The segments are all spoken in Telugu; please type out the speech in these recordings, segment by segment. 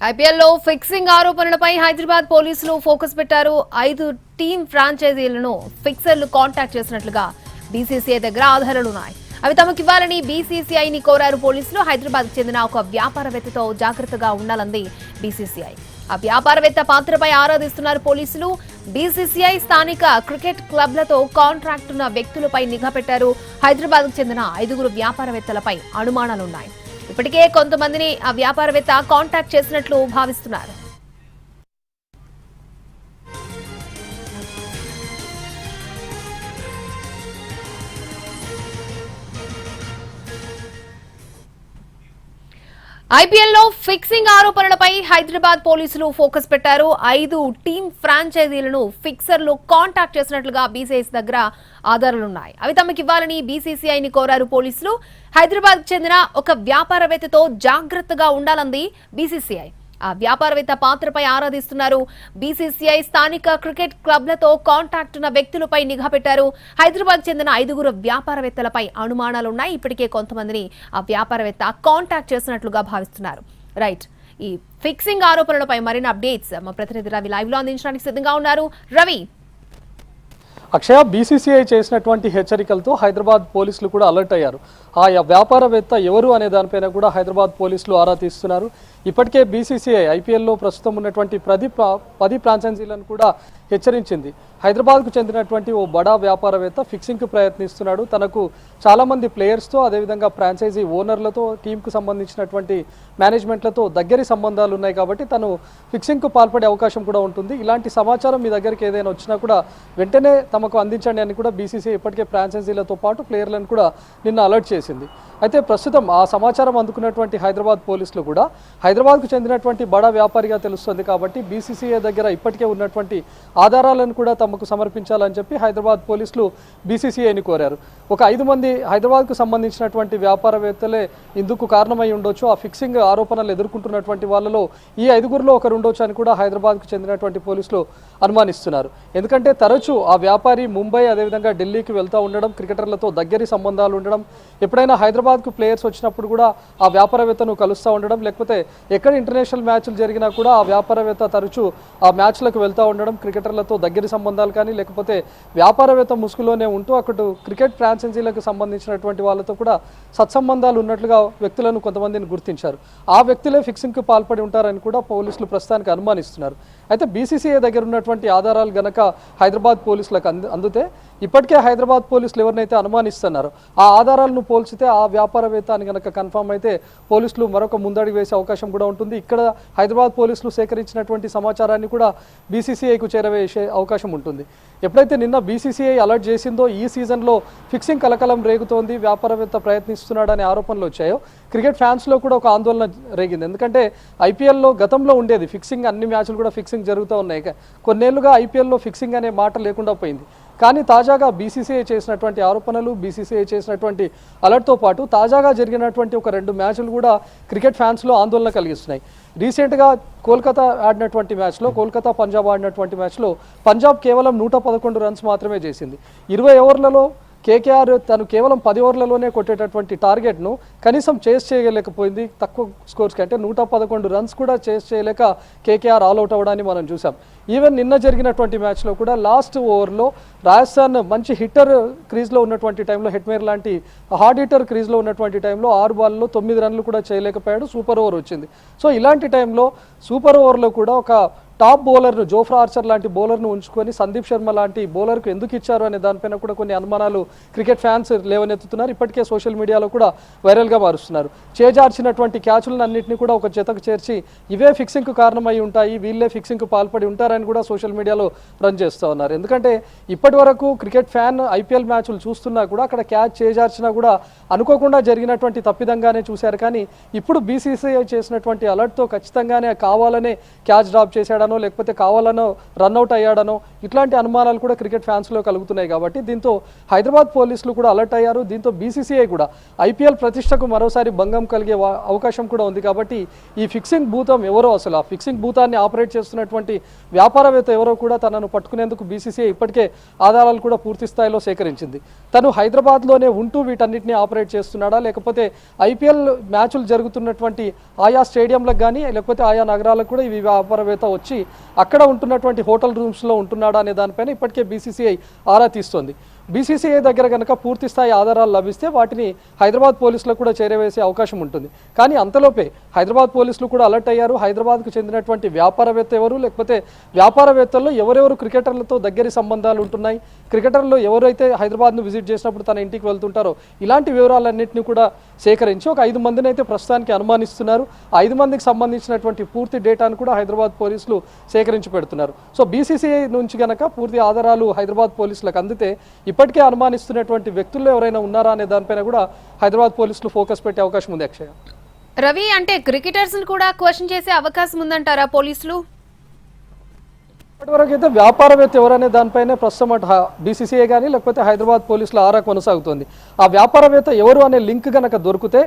ఐపీఎల్లో ఫిక్సింగ్ ఆరోపణలపై హైదరాబాద్ పోలీసులు ఫోకస్ పెట్టారు. 5 టీమ్ ఫ్రాంచైజీలను ఫిక్సర్లు కాంటాక్ట్ చేసినట్లుగా బీసీసీఐ దగ్గర ఆధారాలున్నాయి. అవి తమకివ్వాలని బీసీసీఐని కోరారు పోలీసులు. హైదరాబాద్ చెందిన ఒక వ్యాపారవేత్తతో జాగ్రత్తగా ఉండాలంది బీసీసీఐ. ఆ వ్యాపారవేత్త పాత్రపై ఆరాధిస్తున్నారు పోలీసులు. బీసీసీఐ స్థానిక క్రికెట్ క్లబ్లతో కాంట్రాక్ట్ ఉన్న వ్యక్తులపై నిఘా పెట్టారు. హైదరాబాద్కు చెందిన 5 వ్యాపారవేత్తలపై అనుమానాలున్నాయి. ఇప్పటికే కొంతమందిని ఆ వ్యాపారవేత్త కాంటాక్ట్ చేసినట్లు భావిస్తున్నారు. ఐపీఎల్లో ఫిక్సింగ్ ఆరోపణలపై హైదరాబాద్ పోలీసులు ఫోకస్ పెట్టారు. 5 టీమ్ ఫ్రాంచైజీలను ఫిక్సర్లు కాంటాక్ట్ చేసినట్లుగా బీసీసీఐ దగ్గర ఆధారాలున్నాయి. అవి తమకివ్వాలని బీసీసీఐని కోరారు పోలీసులు. హైదరాబాద్ చెందిన ఒక వ్యాపారవేత్తతో జాగ్రత్తగా ఉండాలంది బీసీసీఐ. ఆ వ్యాపారవేత్త పాత్రపై ఆరాధిస్తున్నారు. బీసీసీఐ స్థానిక క్రికెట్ క్లబ్లతో కాంటాక్ట్ ఉన్న వ్యక్తులపై నిఘా పెట్టారు. హైదరాబాద్ చెందిన 5 వ్యాపారవేత్తలపై అనుమానాలున్నాయి. ఇప్పటికే కొంతమందిని ఆ వ్యాపారవేత్త కాంటాక్ట్ చేసినట్లుగా భావిస్తున్నారు. రైట్, ఈ ఫిక్సింగ్ ఆరోపణలపై మరిన్ని అప్డేట్స్ మా ప్రతినిధి రవి లైవ్ లో అందించడానికి సిద్ధంగా ఉన్నారు. రవి, అక్షయ, బీసీసీఐ చేసినటువంటి హెచ్చరికలతో హైదరాబాద్ పోలీసులు కూడా అలర్ట్ అయ్యారు. ఆ వ్యాపారవేత్త ఎవరు అనే దానిపైన కూడా హైదరాబాద్ పోలీసులు ఆరా తీస్తున్నారు. ఇప్పటికే బీసీసీఐ ఐపీఎల్లో ప్రస్తుతం ఉన్నటువంటి 10 ఫ్రాంచైజీలను కూడా హెచ్చరించింది. హైదరాబాద్కు చెందినటువంటి ఓ బడా వ్యాపారవేత్త ఫిక్సింగ్కు ప్రయత్నిస్తున్నాడు. తనకు చాలామంది ప్లేయర్స్తో, అదేవిధంగా ఫ్రాంచైజీ ఓనర్లతో, టీంకు సంబంధించినటువంటి మేనేజ్మెంట్లతో దగ్గరి సంబంధాలు ఉన్నాయి కాబట్టి తను ఫిక్సింగ్కు పాల్పడే అవకాశం కూడా ఉంటుంది. ఇలాంటి సమాచారం మీ దగ్గరికి ఏదైనా వచ్చినా కూడా వెంటనే తమకు అందించండి అని కూడా బీసీసీఐ ఇప్పటికే ఫ్రాంచైజీలతో పాటు ప్లేయర్లను కూడా నిన్న అలర్ట్ చేసింది. అయితే ప్రస్తుతం ఆ సమాచారం అందుకున్నటువంటి హైదరాబాద్ పోలీసులు కూడా హైదరాబాద్కు చెందినటువంటి బడా వ్యాపారిగా తెలుస్తుంది కాబట్టి బీసీసీఐ దగ్గర ఇప్పటికే ఉన్నటువంటి ఆధారాలను కూడా తమకు సమర్పించాలని చెప్పి హైదరాబాద్ పోలీసులు బీసీసీఐని కోరారు. ఒక 5 మంది హైదరాబాద్కు సంబంధించినటువంటి వ్యాపారవేత్తలే ఇందుకు కారణమై ఉండొచ్చు. ఆ ఫిక్సింగ్ ఆరోపణలు ఎదుర్కొంటున్నటువంటి వాళ్ళలో ఈ 5గురిలో ఒకరు ఉండొచ్చు అని కూడా హైదరాబాద్కు చెందినటువంటి పోలీసులు అనుమానిస్తున్నారు. ఎందుకంటే తరచూ ఆ వ్యాపారి ముంబై, అదేవిధంగా ఢిల్లీకి వెళ్తూ ఉండడం, క్రికెటర్లతో దగ్గరి సంబంధాలు ఉండడం, ఎప్పుడైనా హైదరాబాద్కు ప్లేయర్స్ వచ్చినప్పుడు కూడా ఆ వ్యాపారవేత్తను కలుస్తూ ఉండడం, లేకపోతే ఎక్కడ ఇంటర్నేషనల్ మ్యాచ్లు జరిగినా కూడా ఆ వ్యాపారవేత్త తరచూ ఆ మ్యాచ్లకు వెళ్తూ ఉండడం, క్రికెటర్లతో దగ్గరి సంబంధాలు కానీ లేకపోతే వ్యాపారవేత్త ముసుగులోనే ఉంటూ అక్కడ క్రికెట్ ఫ్రాంచైజీలకు సంబంధించినటువంటి వాళ్ళతో కూడా సత్సంబంధాలు ఉన్నట్లుగా వ్యక్తులను కొంతమందిని గుర్తించారు. ఆ వ్యక్తులే ఫిక్సింగ్కు పాల్పడి ఉంటారని కూడా పోలీసులు ప్రస్తుతానికి అనుమానిస్తున్నారు. అయితే బీసీసీఐ దగ్గర ఉన్నటువంటి ఆధారాలు గనక హైదరాబాద్ పోలీసులకు అందితే ఇప్పటికే హైదరాబాద్ పోలీసులు ఎవరినైతే అనుమానిస్తున్నారో ఆ ఆధారాలను పోల్చితే ఆ వ్యాపారవేత్త అని గనక కన్ఫర్మ్ అయితే పోలీసులు మరొక ముందడుగు వేసే అవకాశం కూడా ఉంటుంది. ఇక్కడ హైదరాబాద్ పోలీసులు సేకరించినటువంటి సమాచారాన్ని కూడా బీసీసీఐకు చేరవేసే అవకాశం ఉంటుంది. ఎప్పుడైతే నిన్న బీసీసీఐ అలర్ట్ చేసిందో ఈ సీజన్లో ఫిక్సింగ్ కలకలం రేగుతోంది, వ్యాపారవేత్త ప్రయత్నిస్తున్నాడనే ఆరోపణలు వచ్చాయో క్రికెట్ ఫ్యాన్స్లో కూడా ఒక ఆందోళన రేగింది. ఎందుకంటే ఐపీఎల్లో గతంలో ఉండేది ఫిక్సింగ్, అన్ని మ్యాచ్లు కూడా ఫిక్సింగ్ జరుగుతూ ఉన్నాయి. కొన్నేళ్లుగా ఐపీఎల్లో ఫిక్సింగ్ అనే మాట లేకుండా పోయింది. కానీ తాజాగా బీసీసీఐ చేసినటువంటి ఆరోపణలు, బీసీసీఐ చేసినటువంటి అలర్ట్తో పాటు తాజాగా జరిగినటువంటి ఒక 2 మ్యాచ్లు కూడా క్రికెట్ ఫ్యాన్స్లో ఆందోళన కలిగిస్తున్నాయి. రీసెంట్గా కోల్కతా ఆడినటువంటి మ్యాచ్లో, కోల్కతా పంజాబ్ ఆడినటువంటి మ్యాచ్లో పంజాబ్ కేవలం 111 రన్స్ మాత్రమే చేసింది. 20 ఓవర్లలో కేకేఆర్ తను కేవలం 10 ఓవర్లలోనే కొట్టేటటువంటి టార్గెట్ను కనీసం చేస్ చేయలేకపోయింది. తక్కువ స్కోర్స్కి అంటే 111 రన్స్ కూడా చేస్ చేయలేక కేకేఆర్ ఆల్అవుట్ అవ్వడాన్ని మనం చూసాం. ఈవెన్ నిన్న జరిగినటువంటి మ్యాచ్లో కూడా లాస్ట్ ఓవర్లో రాజస్థాన్ మంచి హిట్టర్ క్రీజ్లో ఉన్నటువంటి టైంలో, హెట్మేర్ లాంటి హార్డ్ హిట్టర్ క్రీజ్లో ఉన్నటువంటి టైంలో 6 బాల్లో 9 రన్లు కూడా చేయలేకపోయాడు. సూపర్ ఓవర్ వచ్చింది. సో ఇలాంటి టైంలో సూపర్ ఓవర్లో కూడా ఒక టాప్ బౌలర్ను, జోఫ్రా ఆర్చర్ లాంటి బౌలర్ను ఉంచుకొని సందీప్ శర్మ లాంటి బౌలర్కు ఎందుకు ఇచ్చారు అనే దానిపైన కూడా కొన్ని అనుమానాలు క్రికెట్ ఫ్యాన్స్ లేవనెత్తుతున్నారు. ఇప్పటికే సోషల్ మీడియాలో కూడా వైరల్గా మారుస్తున్నారు. చేజార్చినటువంటి క్యాచులను అన్నింటినీ కూడా ఒక జతకు చేర్చి ఇవే ఫిక్సింగ్కు కారణమై ఉంటాయి, వీళ్ళే ఫిక్సింగ్కు పాల్పడి ఉంటారని కూడా సోషల్ మీడియాలో రన్ చేస్తూ ఉన్నారు. ఎందుకంటే ఇప్పటి వరకు క్రికెట్ ఫ్యాన్ ఐపీఎల్ మ్యాచ్లు చూస్తున్నా కూడా అక్కడ క్యాచ్ చేజార్చినా కూడా అనుకోకుండా జరిగినటువంటి తప్పిదంగానే చూశారు. కానీ ఇప్పుడు బీసీసీఐ చేసినటువంటి అలర్ట్తో ఖచ్చితంగానే కావాలనే క్యాచ్ డ్రాప్ చేశాడన్న అయ్యాడనో లేకపోతే కావాలనో రన్అట్ అయ్యాడనో ఇట్లాంటి అనుమానాలు కూడా క్రికెట్ ఫ్యాన్స్లో కలుగుతున్నాయి. కాబట్టి దీంతో హైదరాబాద్ పోలీసులు కూడా అలర్ట్ అయ్యారు. దీంతో బీసీసీఐ కూడా ఐపీఎల్ ప్రతిష్టకు మరోసారి భంగం కలిగే అవకాశం కూడా ఉంది. కాబట్టి ఈ ఫిక్సింగ్ భూతం ఎవరో, అసలు ఆ ఫిక్సింగ్ భూతాన్ని ఆపరేట్ చేస్తున్నటువంటి వ్యాపారవేత్త ఎవరో కూడా తనను పట్టుకునేందుకు బీసీసీఐ ఇప్పటికే ఆధారాలు కూడా పూర్తి స్థాయిలో సేకరించింది. తను హైదరాబాద్లోనే ఉంటూ వీటన్నిటిని ఆపరేట్ చేస్తున్నాడా, లేకపోతే ఐపీఎల్ మ్యాచ్లు జరుగుతున్నటువంటి ఆయా స్టేడియంలకు కానీ లేకపోతే ఆయా నగరాలకు కూడా ఈ వ్యాపారవేత్త వచ్చి అక్కడ ఉంటున్నటువంటి హోటల్ రూమ్స్లో ఉంటున్నాడా అనే దానిపైన ఇప్పటికే బీసీసీఐ ఆరా తీస్తోంది. బీసీసీఐ దగ్గర కనుక పూర్తి స్థాయి ఆధారాలు లభిస్తే వాటిని హైదరాబాద్ పోలీసులకు కూడా చేరవేసే అవకాశం ఉంటుంది. కానీ అంతలోపే హైదరాబాద్ పోలీసులు కూడా అలర్ట్ అయ్యారు. హైదరాబాద్కు చెందినటువంటి వ్యాపారవేత్త ఎవరు, లేకపోతే వ్యాపారవేత్తల్లో ఎవరెవరు క్రికెటర్లతో దగ్గరి సంబంధాలు ఉంటున్నాయి, క్రికెటర్లు ఎవరైతే హైదరాబాద్ను విజిట్ చేసినప్పుడు తన ఇంటికి వెళ్తుంటారో ఇలాంటి వివరాలన్నింటినీ కూడా సేకరించి ఒక 5 మందిని అయితే ప్రస్తుతానికి అనుమానిస్తున్నారు. 5 మందికి సంబంధించినటువంటి పూర్తి డేటాను కూడా హైదరాబాద్ పోలీసులు సేకరించి పెడుతున్నారు. సో బీసీసీఐ నుంచి కనుక పూర్తి ఆధారాలు హైదరాబాద్ పోలీసులకు అందితే ఇప్పటికే అనుమానిస్తున్నటువంటి వ్యక్తుల్లో ఎవరైనా ఉన్నారా అనే దానిపైన కూడా హైదరాబాద్ పోలీసులు ఫోకస్ పెట్టే అవకాశం ఉంది. అక్షయ, రవి, అంటే క్రికెటర్స్ కూడా క్వశ్చన్ చేసే అవకాశం ఉందంటారా పోలీసులు? ఇప్పటివరకు అయితే వ్యాపారవేత్త ఎవరనే దానిపైనే ప్రస్తుతం అటు బీసీసీఐ కానీ లేకపోతే హైదరాబాద్ పోలీసుల ఆరా కొనసాగుతోంది. ఆ వ్యాపారవేత్త ఎవరు అనే లింక్ కనుక దొరికితే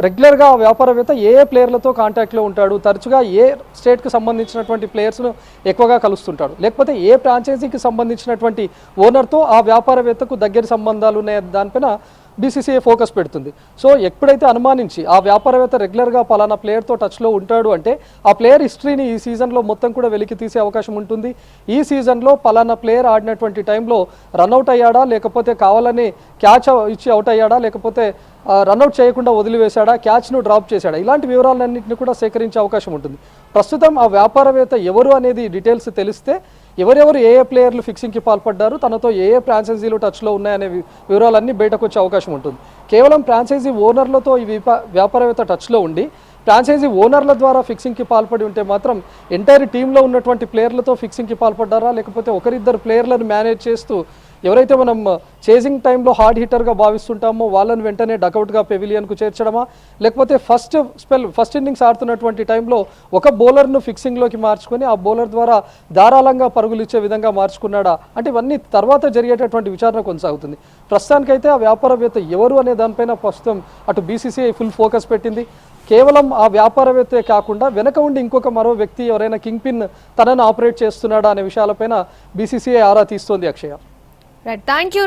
రెగ్యులర్గా ఆ వ్యాపారవేత్త ఏ ప్లేయర్లతో కాంటాక్ట్లో ఉంటాడు, తరచుగా ఏ స్టేట్కి సంబంధించినటువంటి ప్లేయర్స్ను ఎక్కువగా కలుస్తుంటాడు, లేకపోతే ఏ ఫ్రాంచైజీకి సంబంధించినటువంటి ఓనర్తో ఆ వ్యాపారవేత్తకు దగ్గర సంబంధాలు ఉన్నాయి దానిపైన బీసీసీఐ ఫోకస్ పెడుతుంది. సో ఎప్పుడైతే అనుమానించి ఆ వ్యాపారవేత్త రెగ్యులర్గా పలానా ప్లేయర్తో టచ్లో ఉంటాడు అంటే ఆ ప్లేయర్ హిస్టరీని ఈ సీజన్లో మొత్తం కూడా వెలికి తీసే అవకాశం ఉంటుంది. ఈ సీజన్లో పలానా ప్లేయర్ ఆడినటువంటి టైంలో రన్అట్ అయ్యాడా, లేకపోతే కావాలని క్యాచ్ ఇచ్చి అవుట్ అయ్యాడా, లేకపోతే రన్అట్ చేయకుండా వదిలివేశాడా, క్యాచ్ను డ్రాప్ చేశాడా, ఇలాంటి వివరాలన్నింటినీ కూడా సేకరించే అవకాశం ఉంటుంది. ప్రస్తుతం ఆ వ్యాపారవేత్త ఎవరు అనేది డీటెయిల్స్ తెలిస్తే ఎవరెవరు ఏ ప్లేయర్లు ఫిక్సింగ్కి పాల్పడ్డారు, తనతో ఏ ఫ్రాంచైజీలు టచ్లో ఉన్నాయనే వివరాలన్నీ బయటకు వచ్చే అవకాశం ఉంటుంది. కేవలం ఫ్రాంచైజీ ఓనర్లతో ఈ వ్యాపారవేత్త టచ్లో ఉండి ఫ్రాంచైజీ ఓనర్ల ద్వారా ఫిక్సింగ్కి పాల్పడి ఉంటే మాత్రం ఎంటైర్ టీంలో ఉన్నటువంటి ప్లేయర్లతో ఫిక్సింగ్కి పాల్పడ్డారా, లేకపోతే ఒకరిద్దరు ప్లేయర్లను మేనేజ్ చేస్తూ ఎవరైతే మనం చేజింగ్ టైంలో హార్డ్ హిట్టర్గా భావిస్తుంటామో వాళ్ళని వెంటనే డకౌట్గా పెవిలియన్కు చేర్చడమా, లేకపోతే ఫస్ట్ ఇన్నింగ్స్ ఆడుతున్నటువంటి టైంలో ఒక బౌలర్ను ఫిక్సింగ్లోకి మార్చుకొని ఆ బౌలర్ ద్వారా ధారాళంగా పరుగులు ఇచ్చే విధంగా మార్చుకున్నాడా అంటే ఇవన్నీ తర్వాత జరిగేటటువంటి విచారణ కొనసాగుతుంది. ప్రస్తుతానికైతే ఆ వ్యాపారవేత్త ఎవరు అనే దానిపైన ప్రస్తుతం అటు బీసీసీఐ ఫుల్ ఫోకస్ పెట్టింది. కేవలం ఆ వ్యాపారవేత్తే కాకుండా వెనక ఉండి ఇంకొక మరో వ్యక్తి ఎవరైనా కింగ్ పిన్ తనను ఆపరేట్ చేస్తున్నాడా అనే విషయాలపైన బీసీసీఐ ఆరా తీస్తోంది. Akshaya, thank you.